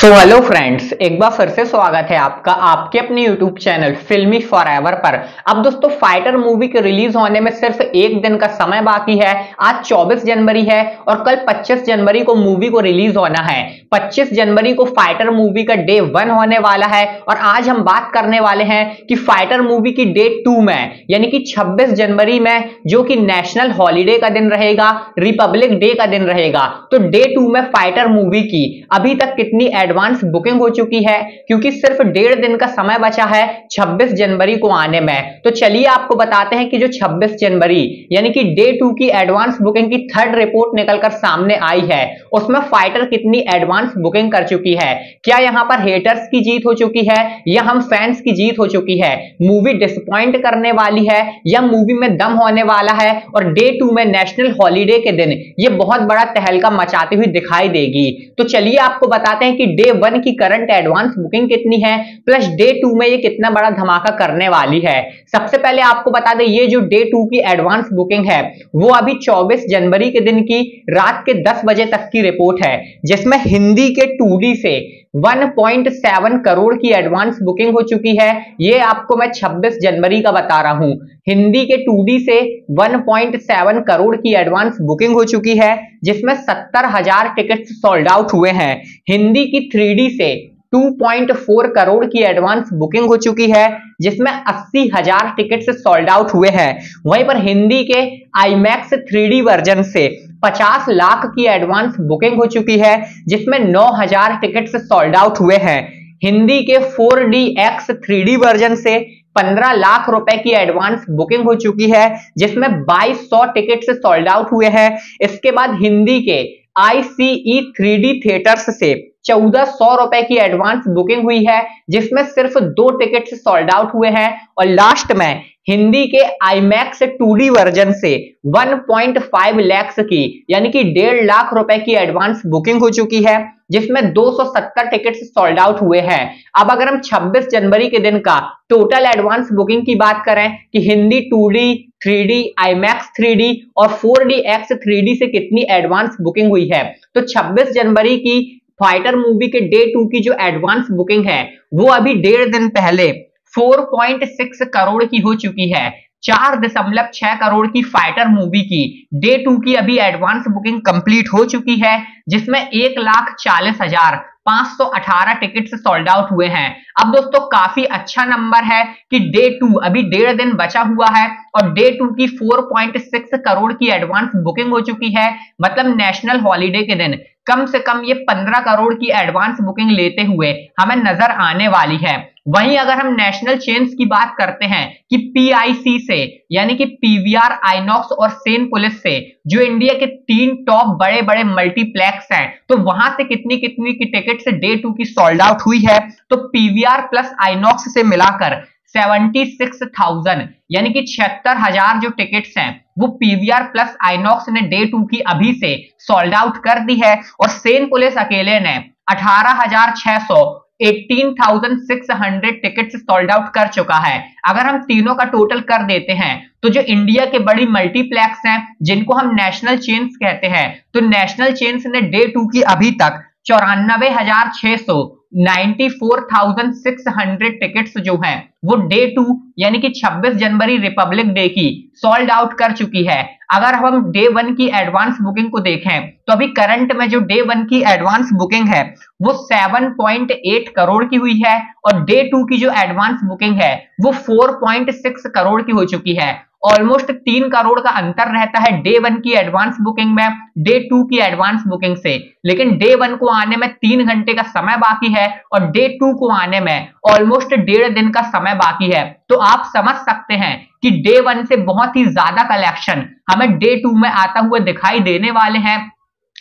So hello friends, एक बार फिर से स्वागत है आपका आपके अपने यूट्यूब चैनल फिल्मी फॉरएवर पर। अब दोस्तों फाइटर मूवी के रिलीज होने में सिर्फ एक दिन का समय बाकी है। आज 24 जनवरी है और कल 25 जनवरी को मूवी को रिलीज होना है। 25 जनवरी को फाइटर मूवी का डे 1 होने वाला है और आज हम बात करने वाले हैं कि फाइटर मूवी की डे 2 में यानी कि 26 जनवरी में, जो कि नेशनल हॉलीडे का दिन रहेगा, रिपब्लिक डे का दिन रहेगा, तो डे 2 में फाइटर मूवी की अभी तक कितनी एडवांस बुकिंग हो चुकी है, क्योंकि सिर्फ 1.5 दिन का समय बचा है 26 जनवरी को आने में। तो चलिए आपको बताते हैं कि जो 26 जनवरी यानी कि डे 2 की एडवांस बुकिंग की थर्ड रिपोर्ट निकलकर सामने आई है, उसमें फाइटर कितनी एडवांस बुकिंग कर चुकी है। क्या यहां पर हेटर्स की जीत हो चुकी है या हम फैंस की जीत हो चुकी है। मूवी डिसअपॉइंट करने वाली है या मूवी में दम होने वाला है, और डे 2 में नेशनल हॉलीडे के दिन ये बहुत बड़ा तहलका मचाती हुई दिखाई देगी। तो चलिए आपको बताते हैं कि डे 1 की करंट एडवांस बुकिंग कितनी है, प्लस डे 2 में ये कितना बड़ा धमाका करने वाली है। सबसे पहले आपको बता दें, ये जो डे 2 की एडवांस बुकिंग है वो अभी 24 जनवरी के दिन की रात के 10 बजे तक की रिपोर्ट है, जिसमें हिंदी के 2D से 1.7 करोड़ की एडवांस बुकिंग हो चुकी है। ये आपको मैं 26 जनवरी का बता रहा हूं। हिंदी के 2D से 1.7 करोड़ की एडवांस बुकिंग हो चुकी है, जिसमें 70,000 टिकट्स सोल्ड आउट हुए हैं। हिंदी की 3D से 2.4 करोड़ की एडवांस बुकिंग हो चुकी है, जिसमें 80,000 टिकट्स सोल्ड आउट हुए हैं। वहीं पर हिंदी के IMAX 3D वर्जन से 50 लाख की एडवांस बुकिंग हो चुकी है, जिसमें 9,000 टिकट्स सोल्ड आउट हुए हैं। हिंदी के 4DX 3D वर्जन से 15 लाख रुपए की एडवांस बुकिंग हो चुकी है, जिसमें 2200 टिकट्स सोल्ड आउट हुए हैं। इसके बाद हिंदी के ICE 3D थिएटर्स से 1400 रुपए की एडवांस बुकिंग हुई है, जिसमें सिर्फ 2 टिकट्स सोल्ड आउट हुए हैं। और लास्ट में हिंदी के IMAX 2D वर्जन से 1.5 लाख की यानी कि 1.5 लाख रुपए की एडवांस बुकिंग हो चुकी है, जिसमें 270 टिकट्स सोल्ड आउट हुए हैं। अब अगर हम 26 जनवरी के दिन का टोटल एडवांस बुकिंग की बात करें कि Hindi 2D, 3D, IMAX 3D और 4DX 3D से कितनी एडवांस बुकिंग हुई है, तो 26 जनवरी की फाइटर मूवी के डे 2 की जो एडवांस बुकिंग है वो अभी 1.5 दिन पहले 4.6 करोड़ की हो चुकी है। 4.6 करोड़ की फाइटर मूवी की डे 2 की अभी एडवांस बुकिंग कंप्लीट हो चुकी है, जिसमें 1,40,518 टिकट्स सोल्ड आउट हुए हैं। अब दोस्तों काफी अच्छा नंबर है कि डे 2 अभी 1.5 दिन बचा हुआ है और डे 2 की 4.6 करोड़ की एडवांस बुकिंग हो चुकी है। मतलब नेशनल हॉलीडे के दिन कम से कम ये 15 करोड़ की एडवांस बुकिंग लेते हुए हमें नजर आने वाली है। वहीं अगर हम नेशनल चेन्स की बात करते हैं कि PIC से यानी कि PVR, आइनॉक्स और सिनेपोलिस से, जो इंडिया के 3 टॉप बड़े बड़े मल्टीप्लेक्स हैं, तो वहां से कितनी कितनी की टिकट्स डे 2 की सोल्ड आउट हुई है, तो PVR प्लस आइनॉक्स से मिलाकर 76,000 यानी कि 76,000 जो टिकट्स हैं वो PVR प्लस आइनॉक्स ने डे 2 की अभी से सोल्ड आउट कर दी है। और सिनेपोलिस अकेले ने 18,600 18,600 टिकट्स सोल्ड आउट कर चुका है। अगर हम तीनों का टोटल कर देते हैं तो जो इंडिया के बड़ी मल्टीप्लेक्स हैं, जिनको हम नेशनल चेन्स कहते हैं, तो नेशनल चेन्स ने डे 2 की अभी तक 94,600 94,600 टिकट्स जो हैं वो डे 2 यानी कि 26 जनवरी रिपब्लिक डे की सोल्ड आउट कर चुकी है। अगर हम डे 1 की एडवांस बुकिंग को देखें तो अभी करंट में जो डे 1 की एडवांस बुकिंग है वो 7.8 करोड़ की हुई है, और डे 2 की जो एडवांस बुकिंग है वो 4.6 करोड़ की हो चुकी है। ऑलमोस्ट 3 करोड़ का अंतर रहता है डे 1 की एडवांस बुकिंग में डे 2 की एडवांस बुकिंग से, लेकिन डे 1 को आने में 3 घंटे का समय बाकी है और डे 2 को आने में ऑलमोस्ट 1.5 दिन का समय बाकी है। तो आप समझ सकते हैं कि डे 1 से बहुत ही ज्यादा कलेक्शन हमें डे 2 में आता हुआ दिखाई देने वाले हैं।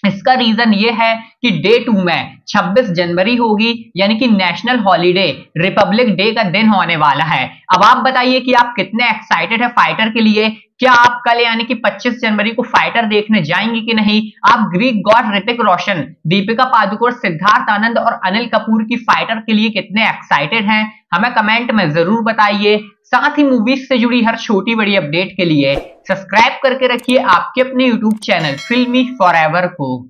इसका रीजन ये है कि डे 2 में 26 जनवरी होगी यानी कि नेशनल हॉलीडे रिपब्लिक डे का दिन होने वाला है। अब आप बताइए कि आप कितने एक्साइटेड है फाइटर के लिए। क्या आप कल यानी कि 25 जनवरी को फाइटर देखने जाएंगे कि नहीं। आप ग्रीक गॉड ऋतिक रोशन, दीपिका पादुकोण, सिद्धार्थ आनंद और अनिल कपूर की फाइटर के लिए कितने एक्साइटेड हैं, हमें कमेंट में जरूर बताइए। साथ ही मूवीज से जुड़ी हर छोटी बड़ी अपडेट के लिए सब्सक्राइब करके रखिए आपके अपने यूट्यूब चैनल फिल्मी फॉरएवर को।